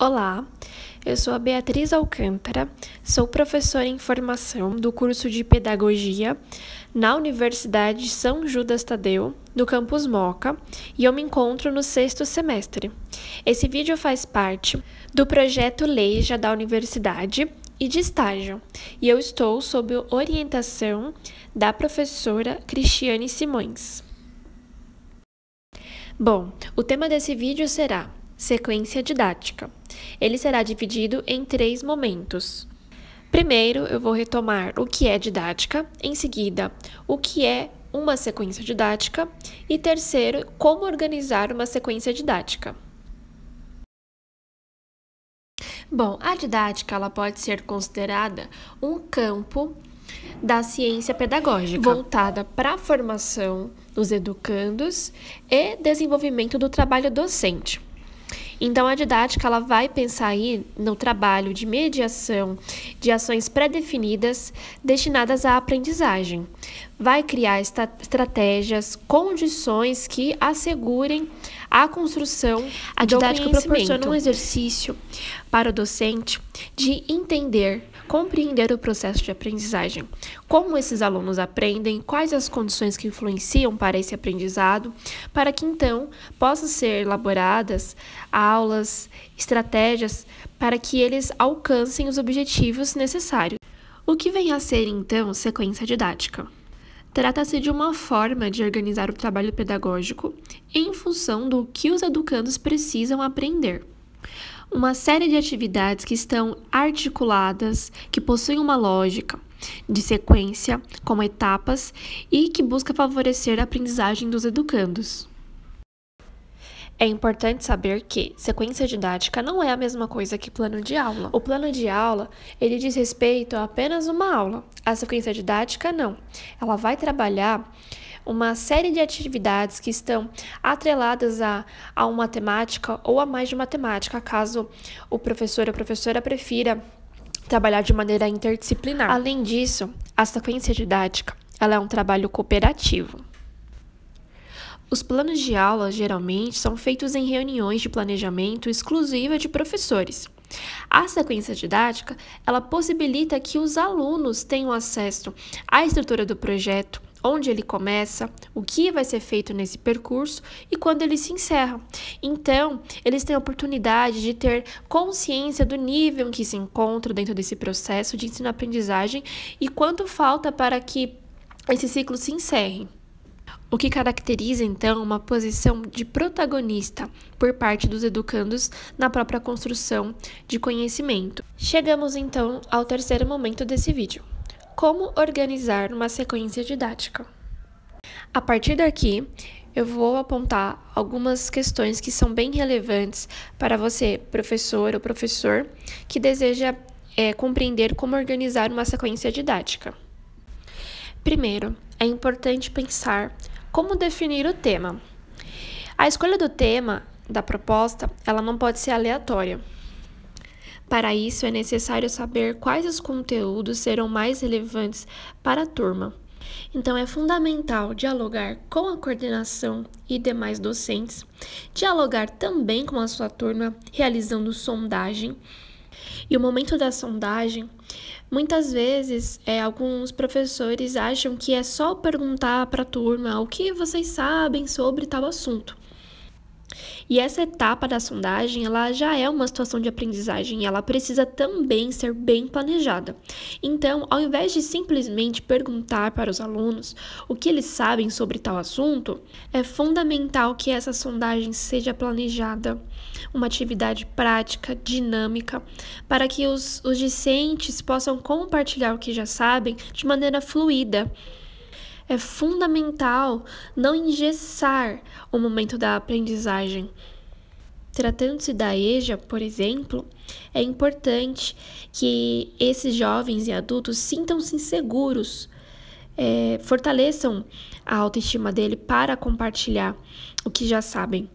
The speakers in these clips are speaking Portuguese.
Olá, eu sou a Beatriz Alcântara, sou professora em formação do curso de Pedagogia na Universidade São Judas Tadeu, no campus Moca, e eu me encontro no 6º semestre. Esse vídeo faz parte do projeto Leja da Universidade e de estágio, e eu estou sob orientação da professora Cristiane Simões. Bom, o tema desse vídeo será sequência didática. Ele será dividido em 3 momentos. Primeiro, eu vou retomar o que é didática, em seguida, o que é uma sequência didática e terceiro, como organizar uma sequência didática. Bom, a didática ela pode ser considerada um campo da ciência pedagógica, voltada para a formação dos educandos e desenvolvimento do trabalho docente. Então, a didática ela vai pensar aí no trabalho de mediação de ações pré-definidas destinadas à aprendizagem. Vai criar estratégias, condições que assegurem a construção a didática proporciona um exercício para o docente de entender, compreender o processo de aprendizagem, como esses alunos aprendem, quais as condições que influenciam para esse aprendizado, para que então possam ser elaboradas aulas, estratégias para que eles alcancem os objetivos necessários. O que vem a ser então sequência didática? Trata-se de uma forma de organizar o trabalho pedagógico em função do que os educandos precisam aprender. Uma série de atividades que estão articuladas, que possuem uma lógica de sequência, com etapas e que busca favorecer a aprendizagem dos educandos. É importante saber que sequência didática não é a mesma coisa que plano de aula. O plano de aula, ele diz respeito a apenas uma aula. A sequência didática, não. Ela vai trabalhar uma série de atividades que estão atreladas a uma temática ou a mais de uma temática, caso o professor ou a professora prefira trabalhar de maneira interdisciplinar. Além disso, a sequência didática, ela é um trabalho cooperativo. Os planos de aula, geralmente, são feitos em reuniões de planejamento exclusiva de professores. A sequência didática, ela possibilita que os alunos tenham acesso à estrutura do projeto, onde ele começa, o que vai ser feito nesse percurso e quando ele se encerra. Então, eles têm a oportunidade de ter consciência do nível em que se encontram dentro desse processo de ensino-aprendizagem e quanto falta para que esse ciclo se encerre. O que caracteriza, então, uma posição de protagonista por parte dos educandos na própria construção de conhecimento. Chegamos, então, ao terceiro momento desse vídeo. Como organizar uma sequência didática? A partir daqui, eu vou apontar algumas questões que são bem relevantes para você, professor ou professor, que deseja compreender como organizar uma sequência didática. Primeiro, é importante pensar como definir o tema. A escolha do tema da proposta, ela não pode ser aleatória. Para isso, é necessário saber quais os conteúdos serão mais relevantes para a turma. Então, é fundamental dialogar com a coordenação e demais docentes, dialogar também com a sua turma, realizando sondagem. E o momento da sondagem, muitas vezes, alguns professores acham que é só perguntar para a turma o que vocês sabem sobre tal assunto. E essa etapa da sondagem, ela já é uma situação de aprendizagem e ela precisa também ser bem planejada. Então, ao invés de simplesmente perguntar para os alunos o que eles sabem sobre tal assunto, é fundamental que essa sondagem seja planejada, uma atividade prática, dinâmica, para que os discentes possam compartilhar o que já sabem de maneira fluida. É fundamental não engessar o momento da aprendizagem. Tratando-se da EJA, por exemplo, é importante que esses jovens e adultos sintam-se seguros, fortaleçam a autoestima dele para compartilhar o que já sabem,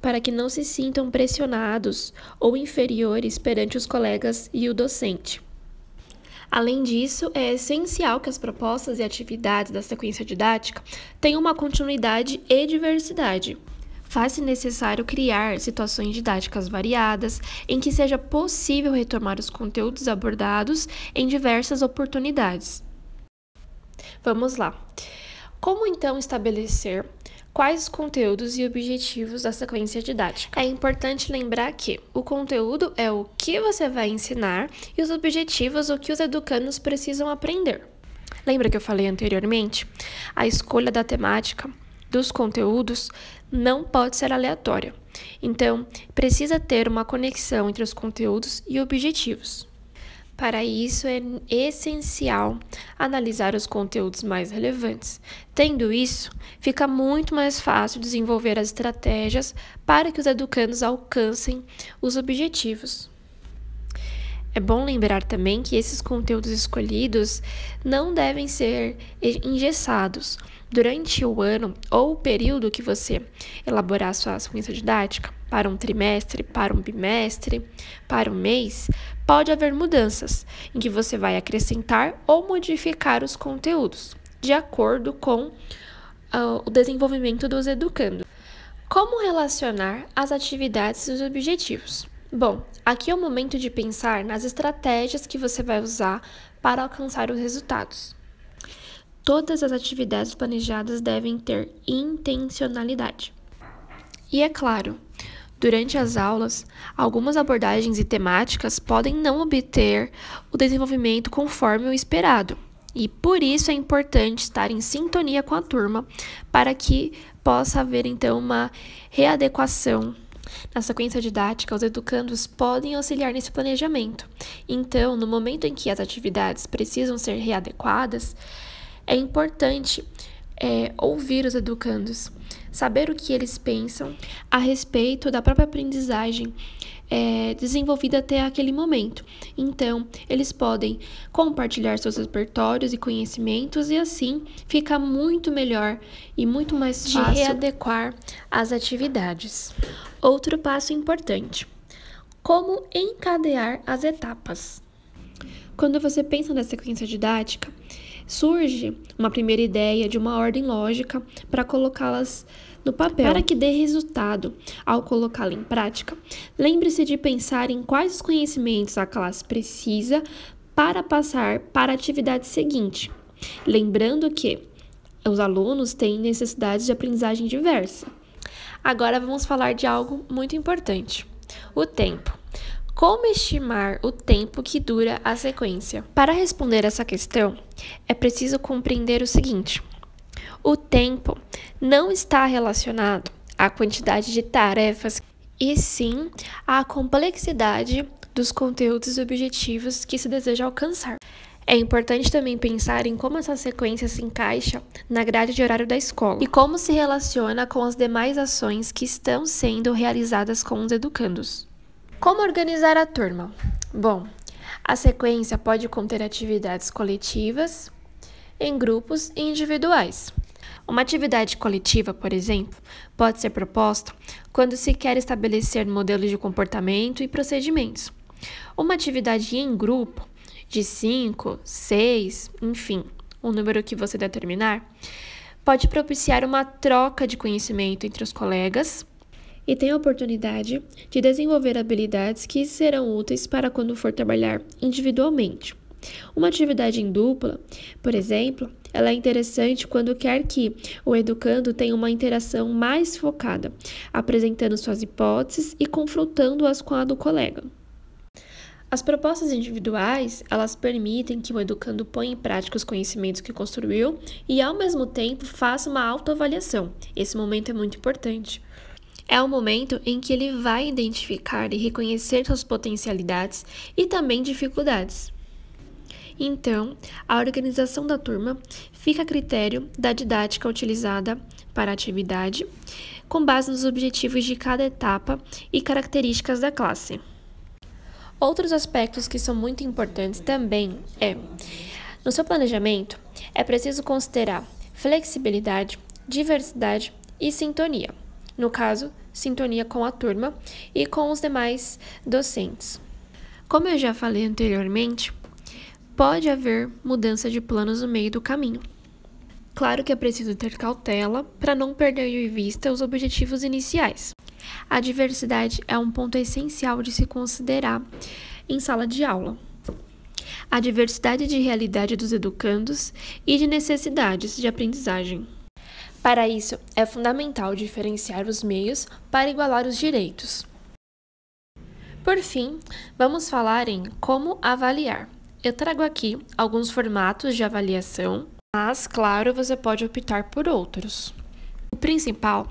para que não se sintam pressionados ou inferiores perante os colegas e o docente. Além disso, é essencial que as propostas e atividades da sequência didática tenham uma continuidade e diversidade. faz-se necessário criar situações didáticas variadas em que seja possível retomar os conteúdos abordados em diversas oportunidades. Vamos lá. Como então estabelecer quais os conteúdos e objetivos da sequência didática? É importante lembrar que o conteúdo é o que você vai ensinar e os objetivos o que os educandos precisam aprender. Lembra que eu falei anteriormente? A escolha da temática dos conteúdos não pode ser aleatória. Então, precisa ter uma conexão entre os conteúdos e objetivos. Para isso, é essencial analisar os conteúdos mais relevantes. Tendo isso, fica muito mais fácil desenvolver as estratégias para que os educandos alcancem os objetivos. É bom lembrar também que esses conteúdos escolhidos não devem ser engessados. Durante o ano ou o período que você elaborar a sua sequência didática, para um trimestre, para um bimestre, para um mês, pode haver mudanças em que você vai acrescentar ou modificar os conteúdos, de acordo com o desenvolvimento dos educandos. Como relacionar as atividades e os objetivos? Bom, aqui é o momento de pensar nas estratégias que você vai usar para alcançar os resultados. Todas as atividades planejadas devem ter intencionalidade. E é claro, durante as aulas, algumas abordagens e temáticas podem não obter o desenvolvimento conforme o esperado. E por isso é importante estar em sintonia com a turma para que possa haver então uma readequação. Na sequência didática, os educandos podem auxiliar nesse planejamento. Então, no momento em que as atividades precisam ser readequadas, é importante ouvir os educandos, saber o que eles pensam a respeito da própria aprendizagem desenvolvida até aquele momento. Então, eles podem compartilhar seus repertórios e conhecimentos e assim fica muito melhor e muito mais fácil de readequar as atividades. Outro passo importante: como encadear as etapas. Quando você pensa na sequência didática, surge uma primeira ideia de uma ordem lógica para colocá-las no papel. Para que dê resultado ao colocá-la em prática, lembre-se de pensar em quais os conhecimentos a classe precisa para passar para a atividade seguinte. Lembrando que os alunos têm necessidades de aprendizagem diversa. Agora vamos falar de algo muito importante: o tempo. Como estimar o tempo que dura a sequência? Para responder essa questão, é preciso compreender o seguinte: o tempo não está relacionado à quantidade de tarefas, e sim à complexidade dos conteúdos e objetivos que se deseja alcançar. É importante também pensar em como essa sequência se encaixa na grade de horário da escola e como se relaciona com as demais ações que estão sendo realizadas com os educandos. Como organizar a turma? Bom, a sequência pode conter atividades coletivas, em grupos e individuais. Uma atividade coletiva, por exemplo, pode ser proposta quando se quer estabelecer modelos de comportamento e procedimentos. Uma atividade em grupo, de 5, 6, enfim, o número que você determinar, pode propiciar uma troca de conhecimento entre os colegas e tem a oportunidade de desenvolver habilidades que serão úteis para quando for trabalhar individualmente. Uma atividade em dupla, por exemplo, ela é interessante quando quer que o educando tenha uma interação mais focada, apresentando suas hipóteses e confrontando-as com a do colega. As propostas individuais, elas permitem que o educando ponha em prática os conhecimentos que construiu e, ao mesmo tempo, faça uma autoavaliação. Esse momento é muito importante. É o momento em que ele vai identificar e reconhecer suas potencialidades e também dificuldades. Então, a organização da turma fica a critério da didática utilizada para a atividade, com base nos objetivos de cada etapa e características da classe. Outros aspectos que são muito importantes também no seu planejamento, é preciso considerar flexibilidade, diversidade e sintonia. No caso, sintonia com a turma e com os demais docentes. Como eu já falei anteriormente, pode haver mudança de planos no meio do caminho. Claro que é preciso ter cautela para não perder de vista os objetivos iniciais. A diversidade é um ponto essencial de se considerar em sala de aula. A diversidade de realidade dos educandos e de necessidades de aprendizagem. Para isso, é fundamental diferenciar os meios para igualar os direitos. Por fim, vamos falar em como avaliar. Eu trago aqui alguns formatos de avaliação, mas, claro, você pode optar por outros. O principal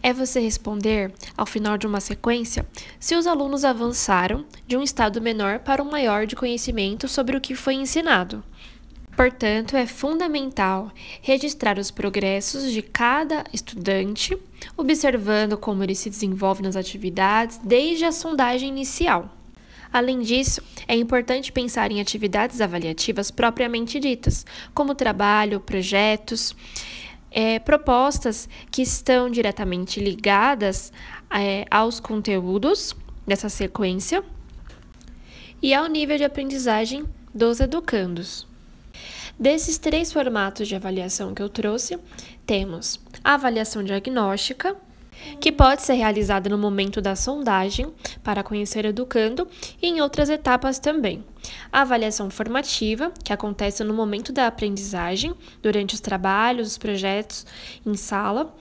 é você responder, ao final de uma sequência, se os alunos avançaram de um estado menor para um maior de conhecimento sobre o que foi ensinado. Portanto, é fundamental registrar os progressos de cada estudante, observando como ele se desenvolve nas atividades desde a sondagem inicial. Além disso, é importante pensar em atividades avaliativas propriamente ditas, como trabalho, projetos, propostas que estão diretamente ligadas aos conteúdos dessa sequência e ao nível de aprendizagem dos educandos. Desses 3 formatos de avaliação que eu trouxe, temos a avaliação diagnóstica, que pode ser realizada no momento da sondagem para conhecer o educando e em outras etapas também. A avaliação formativa, que acontece no momento da aprendizagem, durante os trabalhos, os projetos em sala,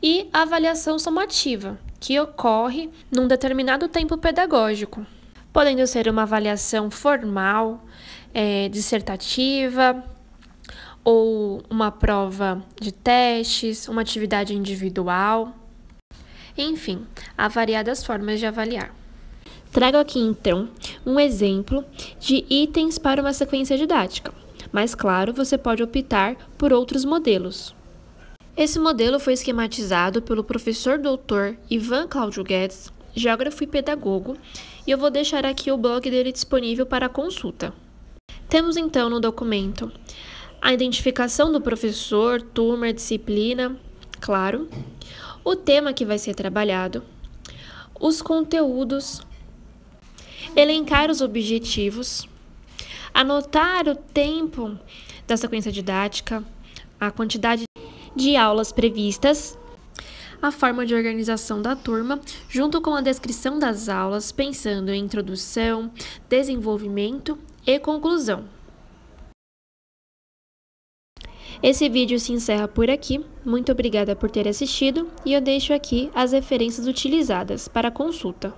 e a avaliação somativa, que ocorre num determinado tempo pedagógico, podendo ser uma avaliação formal, dissertativa, ou uma prova de testes, uma atividade individual. Enfim, há variadas formas de avaliar. Trago aqui, então, um exemplo de itens para uma sequência didática, mas, claro, você pode optar por outros modelos. Esse modelo foi esquematizado pelo professor Dr. Ivan Cláudio Guedes, geógrafo e pedagogo, e eu vou deixar aqui o blog dele disponível para consulta. Temos, então, no documento a identificação do professor, turma, disciplina, claro, o tema que vai ser trabalhado, os conteúdos, elencar os objetivos, anotar o tempo da sequência didática, a quantidade de aulas previstas, a forma de organização da turma, junto com a descrição das aulas, pensando em introdução, desenvolvimento e conclusão. Esse vídeo se encerra por aqui, muito obrigada por ter assistido e eu deixo aqui as referências utilizadas para consulta.